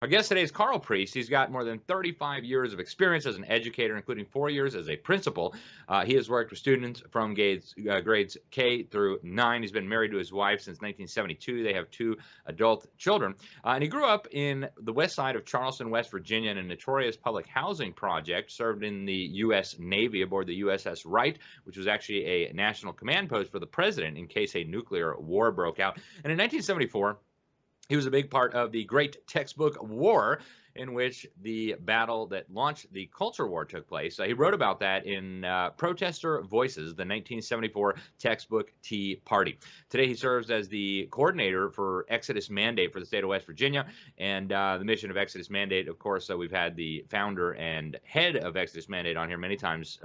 Our guest today is Karl Priest. He's got more than 35 years of experience as an educator, including 4 years as a principal. He has worked with students from grades K through 9. He's been married to his wife since 1972. They have 2 adult children. And he grew up in the west side of Charleston, West Virginia, in a notorious public housing project, served in the U.S. Navy aboard the USS Wright, which was actually a national command post for the president in case a nuclear war broke out. And in 1974, he was a big part of the Great Textbook War, in which the battle that launched the Culture War took place. He wrote about that in Protester Voices, the 1974 Textbook Tea Party. Today, he serves as the coordinator for Exodus Mandate for the state of West Virginia. And the mission of Exodus Mandate, of course, we've had the founder and head of Exodus Mandate on here many times,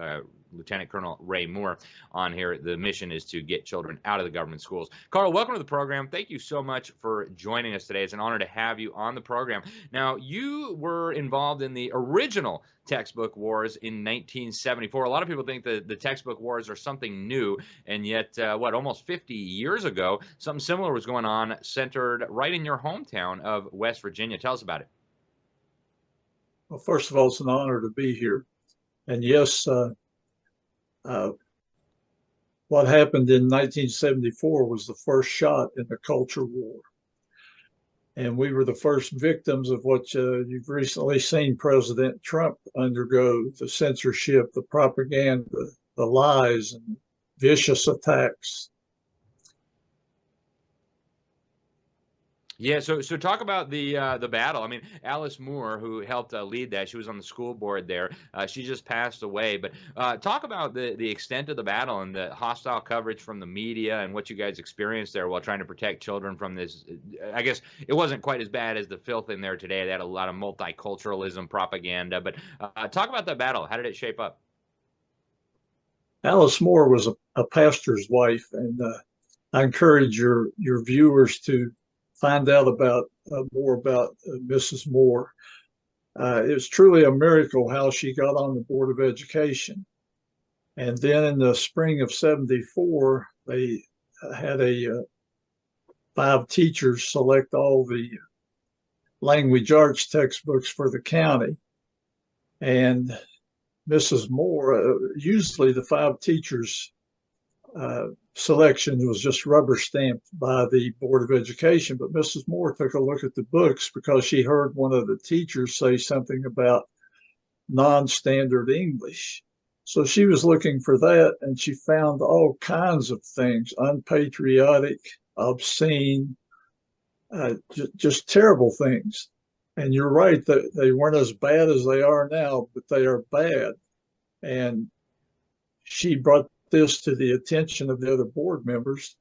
Lieutenant Colonel Ray Moore, on here. The mission is to get children out of the government schools. Karl, welcome to the program. Thank you so much for joining us today. It's an honor to have you on the program. Now, you were involved in the original textbook wars in 1974. A lot of people think that the textbook wars are something new, and yet, almost 50 years ago, something similar was going on, centered right in your hometown of West Virginia. Tell us about it. Well, first of all, it's an honor to be here. And yes, what happened in 1974 was the first shot in the culture war. And we were the first victims of what you've recently seen President Trump undergo: the censorship, the propaganda, the lies, and vicious attacks. Yeah, so talk about the battle. I mean, Alice Moore, who helped lead that, she was on the school board there. She just passed away. But talk about the extent of the battle and the hostile coverage from the media and what you guys experienced there while trying to protect children from this. I guess it wasn't quite as bad as the filth in there today. They had a lot of multiculturalism propaganda. But talk about that battle. How did it shape up? Alice Moore was a pastor's wife, and I encourage your viewers to find out about more about Mrs. Moore. It was truly a miracle how she got on the Board of Education. And then in the spring of '74, they had 5 teachers select all the language arts textbooks for the county. And Mrs. Moore, usually the 5 teachers selection was just rubber stamped by the Board of Education, but Mrs. Moore took a look at the books because she heard one of the teachers say something about non-standard English. So she was looking for that, and she found all kinds of things: unpatriotic, obscene, just terrible things. And you're right, that they weren't as bad as they are now, but they are bad. And she brought this to the attention of the other board members.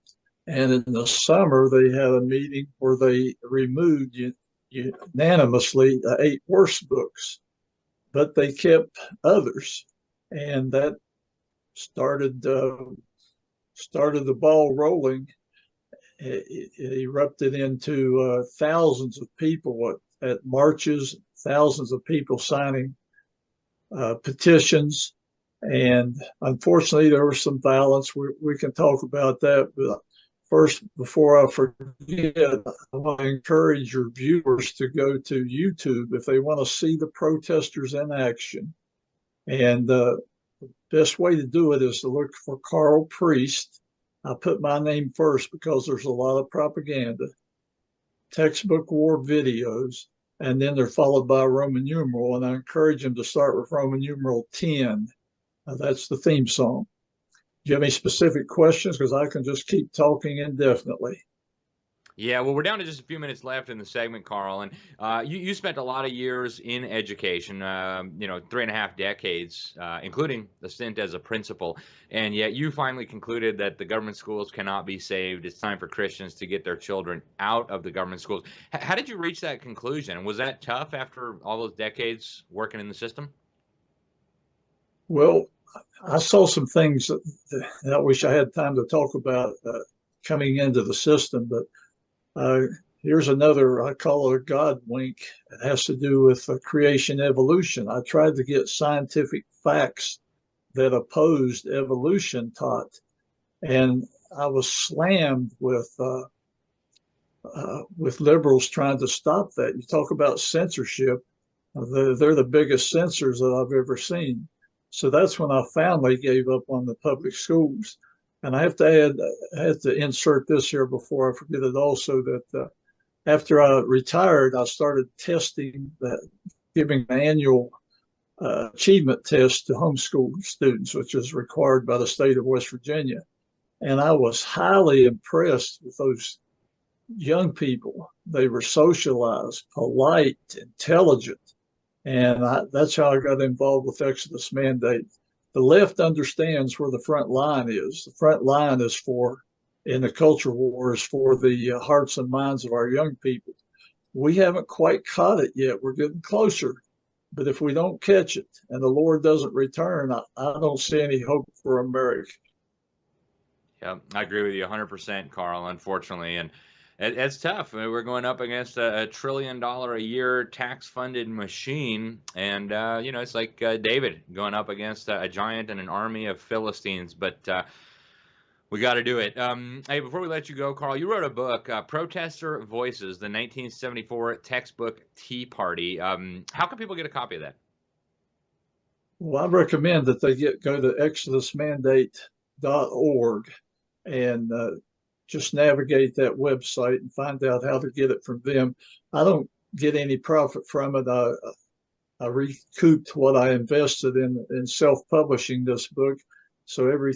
And in the summer, they had a meeting where they removed unanimously the 8 worst books, but they kept others. And that started the ball rolling. It erupted into thousands of people at marches, thousands of people signing petitions. And unfortunately, there was some violence. We can talk about that. But first, before I forget, I want to encourage your viewers to go to YouTube if they want to see the protesters in action. And the best way to do it is to look for Karl Priest. I put my name first because there's a lot of propaganda, textbook war videos, and then they're followed by a Roman numeral. And I encourage them to start with Roman numeral 10. That's the theme song. Do you have any specific questions? Because I can just keep talking indefinitely. Yeah, well, we're down to just a few minutes left in the segment, Karl, and you spent a lot of years in education, 3.5 decades, including the stint as a principal, and yet you finally concluded that the government schools cannot be saved. It's time for Christians to get their children out of the government schools. How did you reach that conclusion? And was that tough after all those decades working in the system? Well, I saw some things that I wish I had time to talk about coming into the system, but here's another, I call it a God wink. It has to do with creation evolution. I tried to get scientific facts that opposed evolution taught, and I was slammed with with liberals trying to stop that. You talk about censorship. They're the biggest censors that I've ever seen. So that's when I finally gave up on the public schools. And I have to add, I have to insert this here before I forget it also that after I retired, I started testing that, giving an annual achievement test to homeschool students, which is required by the state of West Virginia. And I was highly impressed with those young people. They were socialized, polite, intelligent. And that's how I got involved with Exodus Mandate. The left understands where the front line is. The front line is for, in the culture wars, for the hearts and minds of our young people. We haven't quite caught it yet. We're getting closer. But if we don't catch it and the Lord doesn't return, I don't see any hope for America. Yeah, I agree with you 100%, Karl, unfortunately. And it's tough. I mean, we're going up against a $1 trillion a year tax-funded machine. And, it's like David going up against a giant and an army of Philistines. But we got to do it. Hey, before we let you go, Karl, you wrote a book, Protester Voices, the 1974 textbook Tea Party. How can people get a copy of that? Well, I recommend that they go to exodusmandate.org and just navigate that website and find out how to get it from them. I don't get any profit from it. I recouped what I invested in self-publishing this book. So every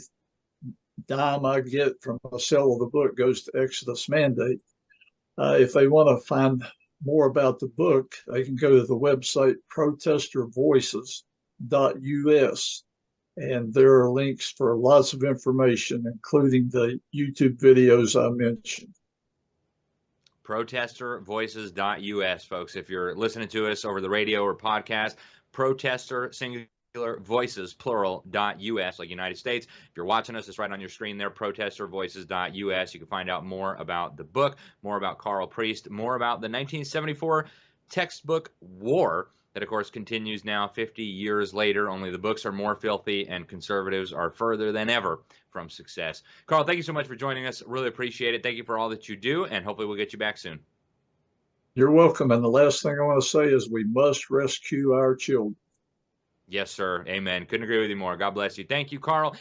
dime I get from a sale of the book goes to Exodus Mandate. If they want to find more about the book, they can go to the website protestervoices.us. And there are links for lots of information, including the YouTube videos I mentioned. Protestervoices.us, folks. If you're listening to us over the radio or podcast, protester singular voices plural.us, like United States. If you're watching us, it's right on your screen there, protestervoices.us. You can find out more about the book, more about Karl Priest, more about the 1974 textbook war that, of course, continues now 50 years later. Only the books are more filthy and conservatives are further than ever from success. Karl, thank you so much for joining us. Really appreciate it. Thank you for all that you do, and hopefully we'll get you back soon. You're welcome. And the last thing I want to say is we must rescue our children. Yes, sir. Amen. Couldn't agree with you more. God bless you. Thank you, Karl.